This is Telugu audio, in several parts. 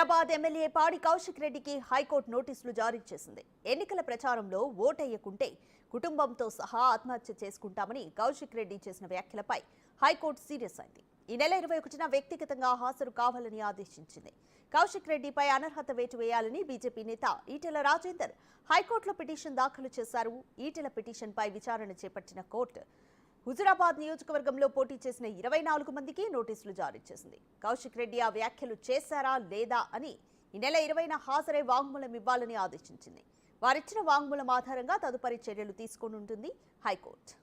హుజురాబాద్ ఎమ్మెల్యే పాడి కౌశిక్ రెడ్డికి హైకోర్టు నోటీసులు జారీ చేసింది. ఎన్నికల ప్రచారంలో ఓటెయ్యకుంటే కుటుంబంతో సహా ఆత్మహత్య చేసుకుంటామని కౌశిక్ రెడ్డి చేసిన వ్యాఖ్యలపై హైకోర్టు సీరియస్ అయింది. ఈ నెల 21న వ్యక్తిగతంగా హాజరు కావాలని ఆదేశించింది. కౌశిక్ రెడ్డిపై అనర్హత వేటు వేయాలని బీజేపీ నేత ఈటెల రాజేందర్ హైకోర్టులో పిటిషన్ దాఖలు చేశారు. ఈటెల పిటిషన్పై విచారణ చేపట్టిన కోర్టు హుజురాబాద్ నియోజకవర్గంలో పోటీ చేసిన 24 మందికి నోటీసులు జారీ చేసింది. కౌశిక్ రెడ్డి ఆ వ్యాఖ్యలు చేశారా లేదా అని ఈ నెల 20న హాజరై వాంగ్మూలం ఇవ్వాలని ఆదేశించింది. వారిచ్చిన వాంగ్మూలం ఆధారంగా తదుపరి చర్యలు తీసుకోనుంటుంది హైకోర్టు.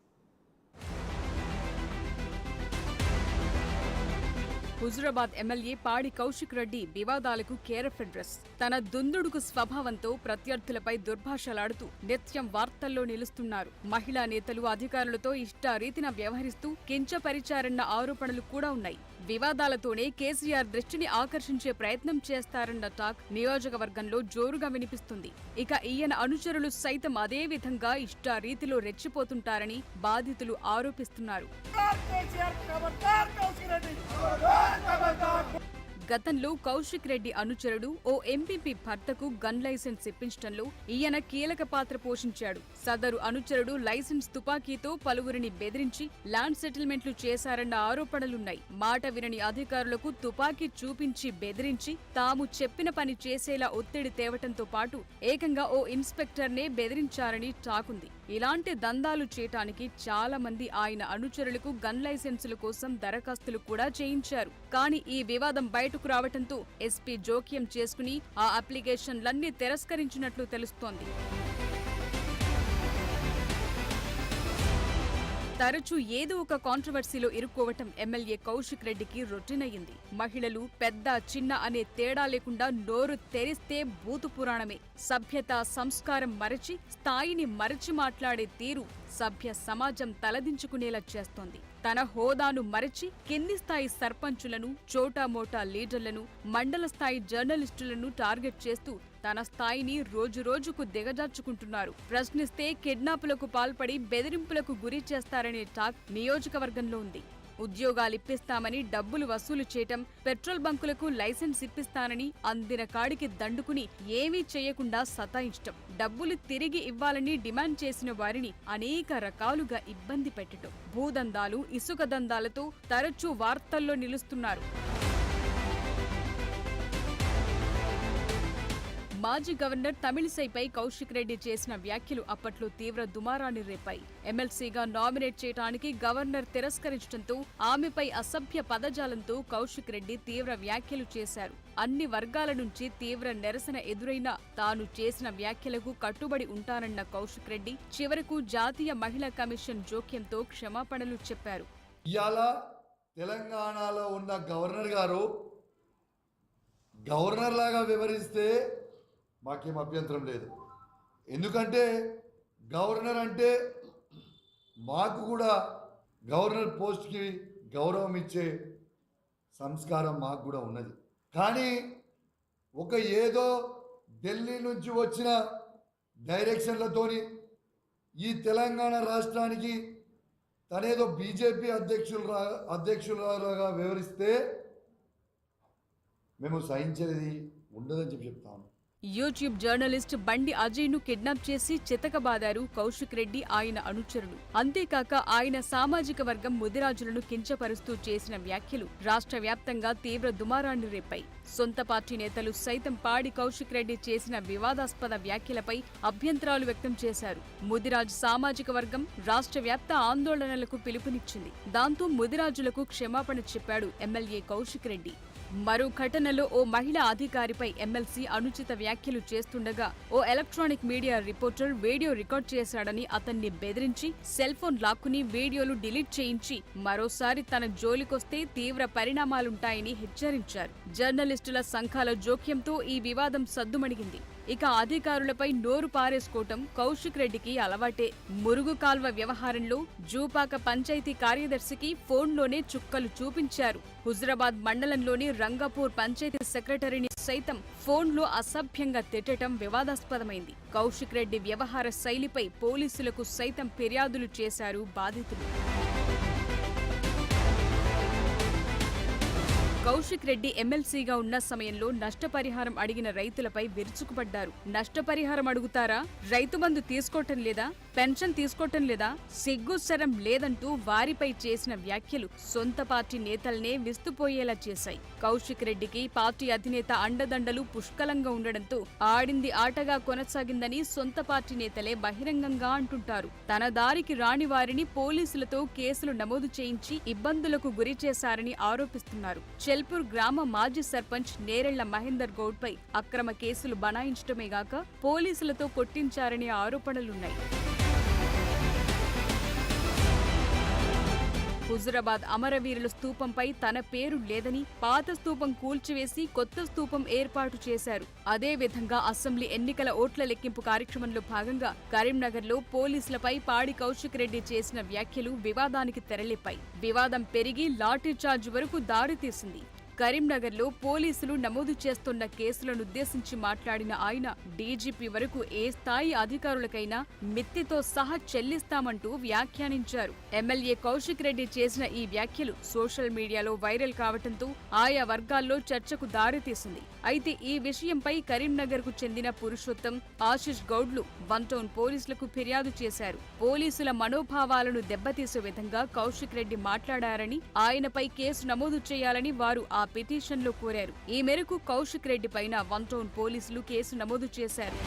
హుజురాబాద్ ఎమ్మెల్యే పాడి కౌశిక్ రెడ్డి వివాదాలకు కేరఫ్ అడ్రస్. తన దుందుడుకు స్వభావంతో ప్రత్యర్థులపై దుర్భాషలాడుతూ నిత్యం వార్తల్లో నిలుస్తున్నారు. మహిళా నేతలు అధికారులతో ఇష్టారీతిన వ్యవహరిస్తూ కించపరిచారన్న ఆరోపణలు కూడా ఉన్నాయి. వివాదాలతోనే కేసీఆర్ దృష్టిని ఆకర్షించే ప్రయత్నం చేస్తారన్న టాక్ నియోజకవర్గంలో జోరుగా వినిపిస్తుంది. ఇక ఈయన అనుచరులు సైతం అదే విధంగా ఇష్టారీతిలో రెచ్చిపోతుంటారని బాధితులు ఆరోపిస్తున్నారు. గతంలో కౌశిక్ రెడ్డి అనుచరుడు ఓ ఎంపీపీ భర్తకు గన్ లైసెన్స్ ఇప్పించడంలో ఈయన కీలక పాత్ర పోషించాడు. సదరు అనుచరుడు లైసెన్స్ తుపాకీతో పలువురిని బెదిరించి ల్యాండ్ సెటిల్మెంట్లు చేశారన్న ఆరోపణలున్నాయి. మాట వినని అధికారులకు తుపాకీ చూపించి బెదిరించి తాము చెప్పిన పని చేసేలా ఒత్తిడి తేవటంతో పాటు ఏకంగా ఓ ఇన్స్పెక్టర్నే బెదిరించారని టాకుంది. ఇలాంటి దందాలు చేయటానికి చాలా మంది ఆయన అనుచరులకు గన్ లైసెన్సుల కోసం దరఖాస్తులు కూడా చేయించారు. కానీ ఈ వివాదం బయటకు రావటంతో ఎస్పీ జోక్యం చేసుకుని ఆ అప్లికేషన్లన్నీ తిరస్కరించినట్లు తెలుస్తోంది. తరచూ ఏదో ఒక కాంట్రవర్సీలో ఇరుక్కోవటం ఎమ్మెల్యే కౌశిక్ రెడ్డికి రొటీన్ అయ్యింది. మహిళలు పెద్ద చిన్న అనే తేడా లేకుండా నోరు తెరిస్తే బూతు పురాణమే. సభ్యత సంస్కారం మరచి స్థాయిని మరచి మాట్లాడే తీరు సభ్య సమాజం తలదించుకునేలా చేస్తోంది. తన హోదాను మరచి కింది స్థాయి సర్పంచులను, చోటామోటా లీడర్లను, మండల స్థాయి జర్నలిస్టులను టార్గెట్ చేస్తూ తన స్థాయిని రోజురోజుకు దిగజార్చుకుంటున్నారు. ప్రశ్నిస్తే కిడ్నాపులకు పాల్పడి బెదిరింపులకు గురి చేస్తారనే టాక్ నియోజకవర్గంలో ఉంది. ఉద్యోగాలిప్పిస్తామని డబ్బులు వసూలు చేయటం, పెట్రోల్ బంకులకు లైసెన్స్ ఇప్పిస్తానని అందిన కాడికి దండుకుని ఏమీ చేయకుండా సతాయించటం, డబ్బులు తిరిగి ఇవ్వాలని డిమాండ్ చేసిన వారిని అనేక రకాలుగా ఇబ్బంది పెట్టటం, భూదందాలు, ఇసుక దందాలతో తరచూ వార్తల్లో నిలుస్తున్నారు. మాజీ గవర్నర్ తమిళిసైపై కౌశిక్ రెడ్డి చేసిన వ్యాఖ్యలు అప్పట్లో తీవ్ర దుమారాన్ని రేపాయి. ఎమ్మెల్సీగా నామినేట్ చేయడానికి గవర్నర్ తిరస్కరించడంతో ఆమెపై అసభ్య పదజాలంతో కౌశిక్ రెడ్డి తీవ్ర వ్యాఖ్యలు చేశారు. అన్ని వర్గాల నుంచి తీవ్ర నిరసన ఎదురైనా తాను చేసిన వ్యాఖ్యలకు కట్టుబడి ఉంటానన్న కౌశిక్ రెడ్డి చివరకు జాతీయ మహిళా కమిషన్ జోక్యంతో క్షమాపణలు చెప్పారు. ఇవాళ తెలంగాణలో ఉన్న గవర్నర్ గారు గవర్నర్ లాగా వివరిస్తే మాకేం అభ్యంతరం లేదు. ఎందుకంటే గవర్నర్ అంటే మాకు కూడా గవర్నర్ పోస్ట్కి గౌరవం ఇచ్చే సంస్కారం మాకు కూడా ఉన్నది. కానీ ఒక ఏదో ఢిల్లీ నుంచి వచ్చిన డైరెక్షన్లతోని ఈ తెలంగాణ రాష్ట్రానికి తనేదో బీజేపీ అధ్యక్షులుగా వివరిస్తే మేము సహించేది ఉండదని చెప్తాను. యూట్యూబ్ జర్నలిస్ట్ బండి అజయ్ ను కిడ్నాప్ చేసి చితకబాదారు కౌశిక్ రెడ్డి, ఆయన అనుచరులు. అంతేకాక ఆయన సామాజిక వర్గం ముదిరాజులను కించపరుస్తూ చేసిన వ్యాఖ్యలు రాష్ట్ర వ్యాప్తంగా తీవ్ర దుమారాన్ని రేపాయి. సొంత పార్టీ నేతలు సైతం పాడి కౌశిక్ రెడ్డి చేసిన వివాదాస్పద వ్యాఖ్యలపై అభ్యంతరాలు వ్యక్తం చేశారు. ముదిరాజ్ సామాజిక వర్గం రాష్ట్ర వ్యాప్త ఆందోళనలకు పిలుపునిచ్చింది. దాంతో ముదిరాజులకు క్షమాపణ చెప్పాడు ఎమ్మెల్యే కౌశిక్ రెడ్డి. మరో ఘటనలో ఓ మహిళా అధికారిపై ఎమ్మెల్సీ అనుచిత వ్యాఖ్యలు చేస్తుండగా ఓ electronic media reporter video record చేశాడని అతన్ని బెదిరించి సెల్ ఫోన్ లాక్కుని వీడియోలు డిలీట్ చేయించి మరోసారి తన జోలికొస్తే తీవ్ర పరిణామాలుంటాయని హెచ్చరించారు. జర్నలిస్టుల సంఘాల జోక్యంతో ఈ వివాదం సద్దుమణిగింది. ఇక అధికారులపై నోరు పారేసుకోవటం కౌశిక్ రెడ్డికి అలవాటే. మురుగు కాల్వ వ్యవహారంలో జూపాక పంచాయతీ కార్యదర్శికి ఫోన్లోనే చుక్కలు చూపించారు. హుజురాబాద్ మండలంలోని రంగాపూర్ పంచాయతీ సెక్రటరీని సైతం ఫోన్లో అసభ్యంగా తిట్టడం వివాదాస్పదమైంది. కౌశిక్ రెడ్డి వ్యవహార శైలిపై పోలీసులకు సైతం ఫిర్యాదులు చేశారు బాధితులు. కౌశిక్ రెడ్డి ఎమ్మెల్సీగా ఉన్న సమయంలో నష్టపరిహారం అడిగిన రైతులపై విరుచుకుపడ్డారు. నష్టపరిహారం అడుగుతారా? రైతు బంధు తీసుకోవటం లేదా? పెన్షన్ తీసుకోవటం లేదా? సిగ్గుశరం లేదంటూ వారిపై చేసిన వ్యాఖ్యలు సొంత పార్టీ నేతల్నే విస్తుపోయేలా చేశాయి. కౌశిక్ రెడ్డికి పార్టీ అధినేత అండదండలు పుష్కలంగా ఉండడంతో ఆడింది ఆటగా కొనసాగిందని సొంత పార్టీ నేతలే బహిరంగంగా అంటుంటారు. తన దారికి రాని వారిని పోలీసులతో కేసులు నమోదు చేయించి ఇబ్బందులకు గురి చేశారని ఆరోపిస్తున్నారు. చెల్పూర్ గ్రామ మాజీ సర్పంచ్ నేరెళ్ల మహేందర్ గౌడ్ పై అక్రమ కేసులు బనాయించడమే గాక పోలీసులతో కొట్టించారనే ఆరోపణలున్నాయి. హుజురాబాద్ అమరవీరుల స్తూపంపై తన పేరు లేదని పాత స్తూపం కూల్చివేసి కొత్త స్తూపం ఏర్పాటు చేశారు. అదే విధంగా అసెంబ్లీ ఎన్నికల ఓట్ల లెక్కింపు కార్యక్రమంలో భాగంగా కరీంనగర్లో పోలీసులపై పాడి కౌశిక్ రెడ్డి చేసిన వ్యాఖ్యలు వివాదానికి తెరలేపాయి. వివాదం పెరిగి లాఠీచార్జ్ వరకు దారితీసింది. కరీంనగర్లో పోలీసులు నమోదు చేస్తున్న కేసులనుద్దేశించి మాట్లాడిన ఆయన డీజీపీ వరకు ఏ స్థాయి అధికారులకైనా మిత్తితో సహా చెల్లిస్తామంటూ వ్యాఖ్యానించారు. ఎమ్మెల్యే కౌశిక్ రెడ్డి చేసిన ఈ వ్యాఖ్యలు సోషల్ మీడియాలో వైరల్ కావడంతో ఆయా వర్గాల్లో చర్చకు దారితీసింది. అయితే ఈ విషయంపై కరీంనగర్కు చెందిన పురుషోత్తం, ఆశిష్ గౌడ్లు వన్ టౌన్ పోలీసులకు ఫిర్యాదు చేశారు. పోలీసుల మనోభావాలను దెబ్బతీసే విధంగా కౌశిక్ రెడ్డి మాట్లాడారని, ఆయనపై కేసు నమోదు చేయాలని వారు ఆ పిటిషన్లో కోరారు. ఈ మేరకు కౌశిక్ రెడ్డి పైన వన్ టౌన్ పోలీసులు కేసు నమోదు చేశారు.